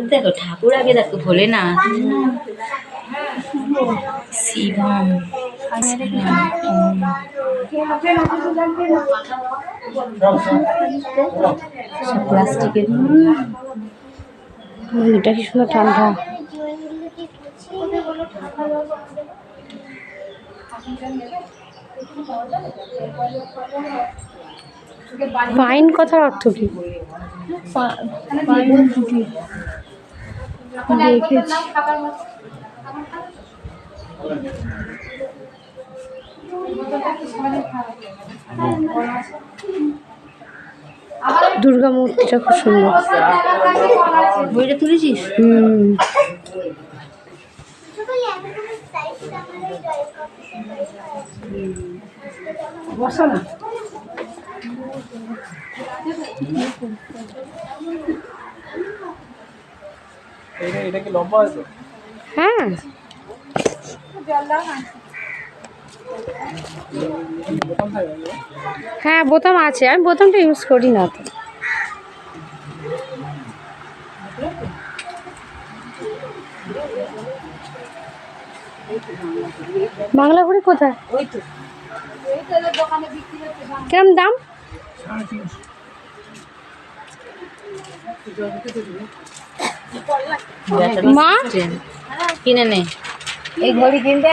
देखो ठाकुर आगे देखो भोलेनाथ शिवम प्लास्टिक এটা কি সুন্দর ঠান্ডা। পাইন কথার অর্থ কি? দুর্গা মূর্তিটা খুব সুন্দর। বইটা তুলেছিস? বসো না। এটা কি লম্বা আছে? হ্যাঁ হ্যাঁ বোতাম আছে, আমি বোতামটা ইউজ করি না তো। বাংলা ঘড়ি কোথায়? কিরম দাম? মা কিনে নে এই ঘড়ি কিনতে।